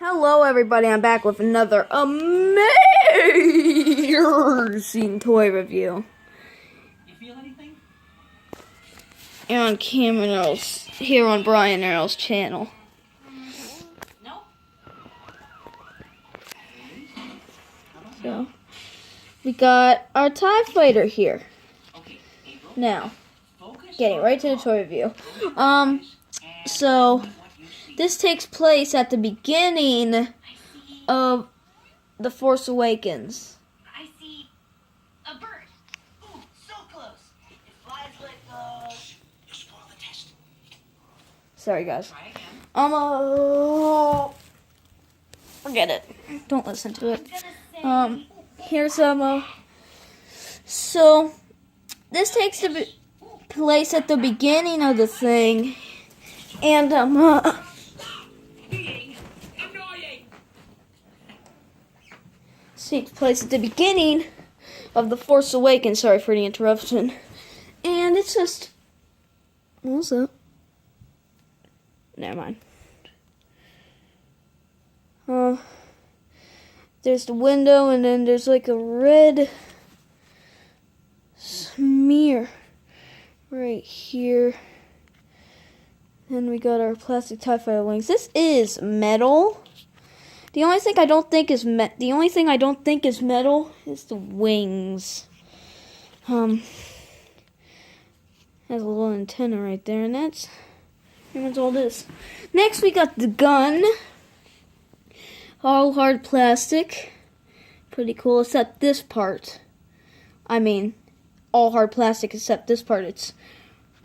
Hello everybody, I'm back with another amazing toy review. You feel anything? And on Cameron Earl's, here on Brian Earl's channel. No. So, we got our TIE Fighter here. Okay, April. Now, Focus getting on right to the toy review. So, this takes place at the beginning of The Force Awakens. I see a bird. Ooh, so close. It flies like Shh, you'll spoil the test. Sorry guys. Try again. Forget it. Don't listen to it. I'm gonna say, Here's so this takes place at the beginning of the thing, and being annoying. this takes place at the beginning of The Force Awakens. Sorry for the interruption. And it's just, what's up? Never mind. There's the window, and then there's like a red smear right here. Then we got our plastic TIE Fighter wings. This is metal. The only thing I don't think is metal is the wings. Has a little antenna right there, and that's pretty much all this. Next, we got the gun. All hard plastic. Pretty cool, except this part. I mean, all hard plastic except this part. It's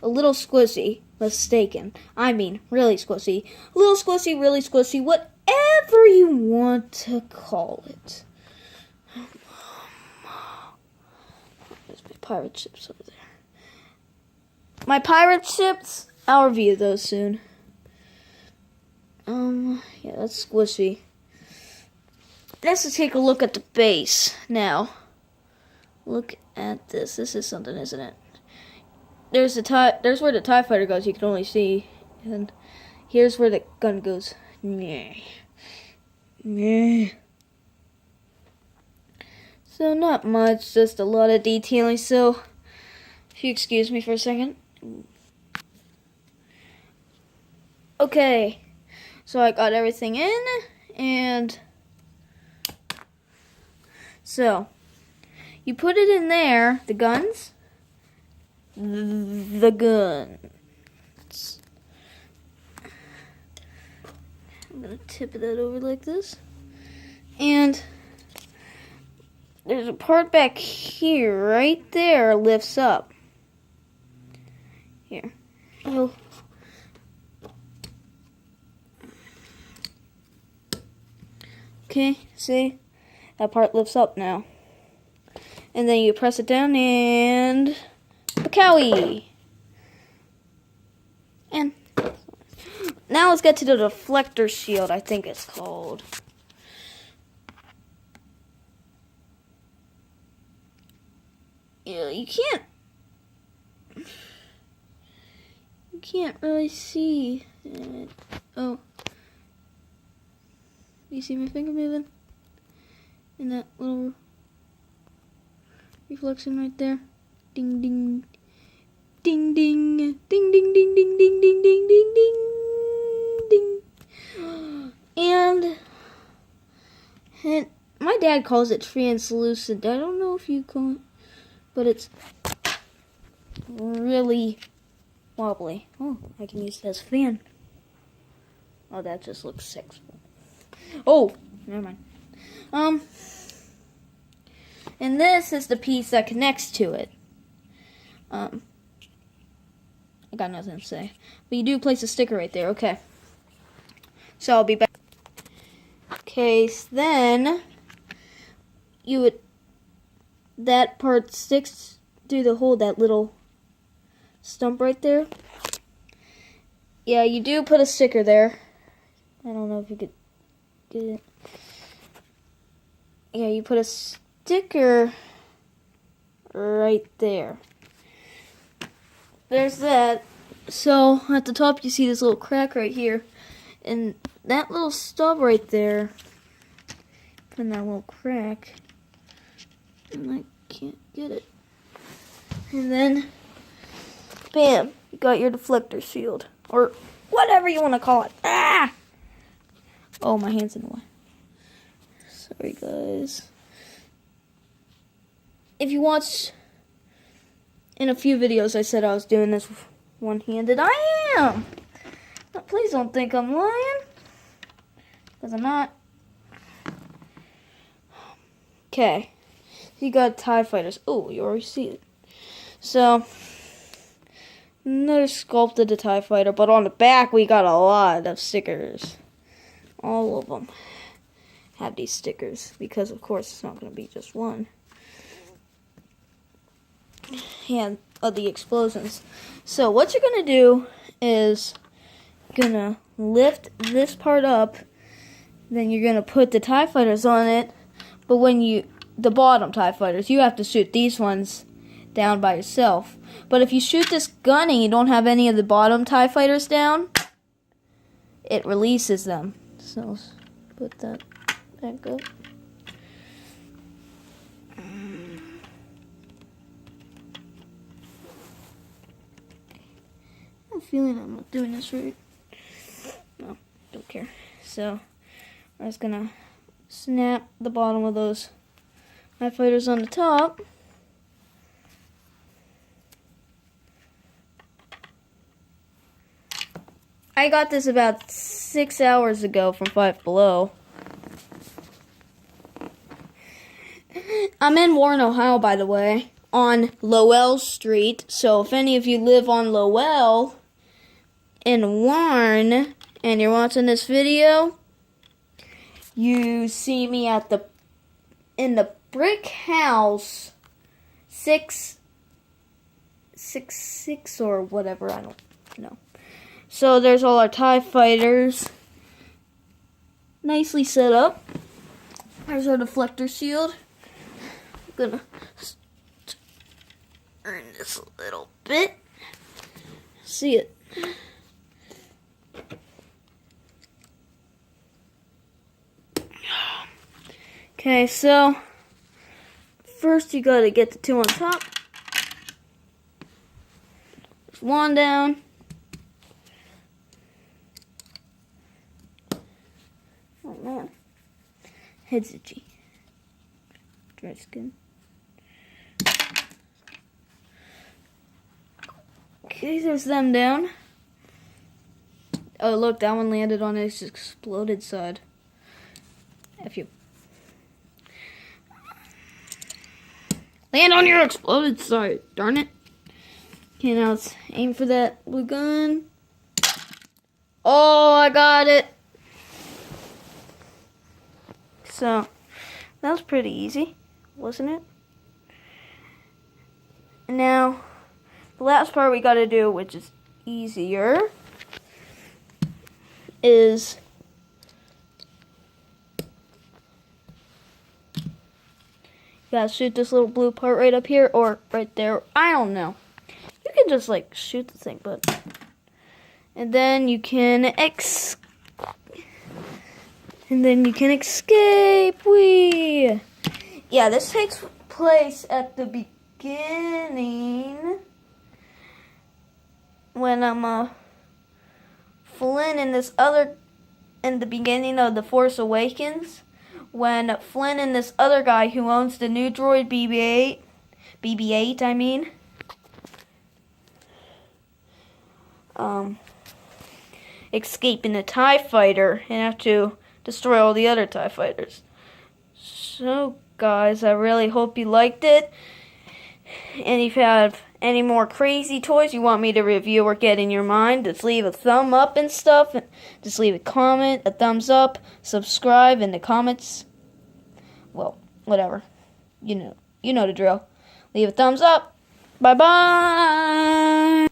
a little squishy. Mistaken. I mean, really squishy. A little squishy, really squishy, whatever you want to call it. There's my pirate ships over there. My pirate ships, I'll review those soon. Yeah, that's squishy. Let's take a look at the base now. Look at this. This is something, isn't it? There's where the TIE Fighter goes. You can only see, and here's where the gun goes. So not much, just a lot of detailing. So, if you excuse me for a second. Okay, so I got everything in, and so you put it in there, the guns. The guns. I'm gonna tip that over like this. And there's a part back here, right there, lifts up. Here. Oh. Okay, see? That part lifts up now. And then you press it down and Cowie. And now let's get to the deflector shield, I think it's called. Yeah, you can't really see it. Oh. You see my finger moving? In that little reflection right there. Ding ding. Ding ding. Ding ding ding ding ding ding ding ding ding ding. And my dad calls it translucent. I don't know if you call it, but it's really wobbly. Oh, I can use it as a fan. Oh, that just looks sexy. Oh, never mind. And this is the piece that connects to it. I got nothing to say. But you do place a sticker right there. Okay. So I'll be back. Okay, so then that part sticks through the hole, that little stump right there. Yeah, you do put a sticker there. I don't know if you could get it. Yeah, you put a sticker right there. There's that. So at the top you see this little crack right here, and that little stub right there, in that little crack, and I can't get it. And then, bam, you got your deflector sealed, or whatever you want to call it. Ah! Oh, my hand's in the way. Sorry, guys. If you watched in a few videos, I said I was doing this one-handed. I am! But please don't think I'm lying, because I'm not. Okay. You got TIE fighters. Oh, you already see it. So, another sculpted a TIE fighter, but on the back we got a lot of stickers. All of them have these stickers, because of course it's not going to be just one. And of the explosions. So what you're going to do is going to lift this part up, then you're going to put the TIE fighters on it, but when the bottom TIE fighters, you have to shoot these ones down by yourself. But if you shoot this gun and you don't have any of the bottom TIE fighters down, it releases them. So let's put that back up. I'm feeling I'm not doing this right. No, don't care. So I'm just gonna snap the bottom of those TIE fighters on the top. I got this about 6 hours ago from Five Below. I'm in Warren, Ohio, by the way, on Lowell Street. So if any of you live on Lowell in Warren and you're watching this video, you see me at in the brick house 666 or whatever, I don't know. So there's all our TIE fighters nicely set up. There's our deflector shield. I'm gonna turn this a little bit. See it. Okay, so first you gotta get the two on top. There's one down. Oh man. Head's itchy. Dry skin. Okay, there's them down. Oh look, that one landed on its exploded side. F you. Land on your exploded side, darn it. Okay, now let's aim for that blue gun. Oh, I got it. So, that was pretty easy, wasn't it? And now, the last part we gotta do, which is easier, is you gotta shoot this little blue part right up here or right there. I don't know. You can just like shoot the thing, but and then you can escape. Whee! Yeah, this takes place at the beginning when Flynn in the beginning of The Force Awakens, when Flynn and this other guy who owns the new droid BB-8 I mean, escape in a TIE fighter and have to destroy all the other TIE fighters. So guys, I really hope you liked it. And if you have any more crazy toys you want me to review or get in your mind, just leave a thumb up and stuff. Just leave a comment, a thumbs up, subscribe in the comments. Well, whatever. You know the drill. Leave a thumbs up. Bye-bye.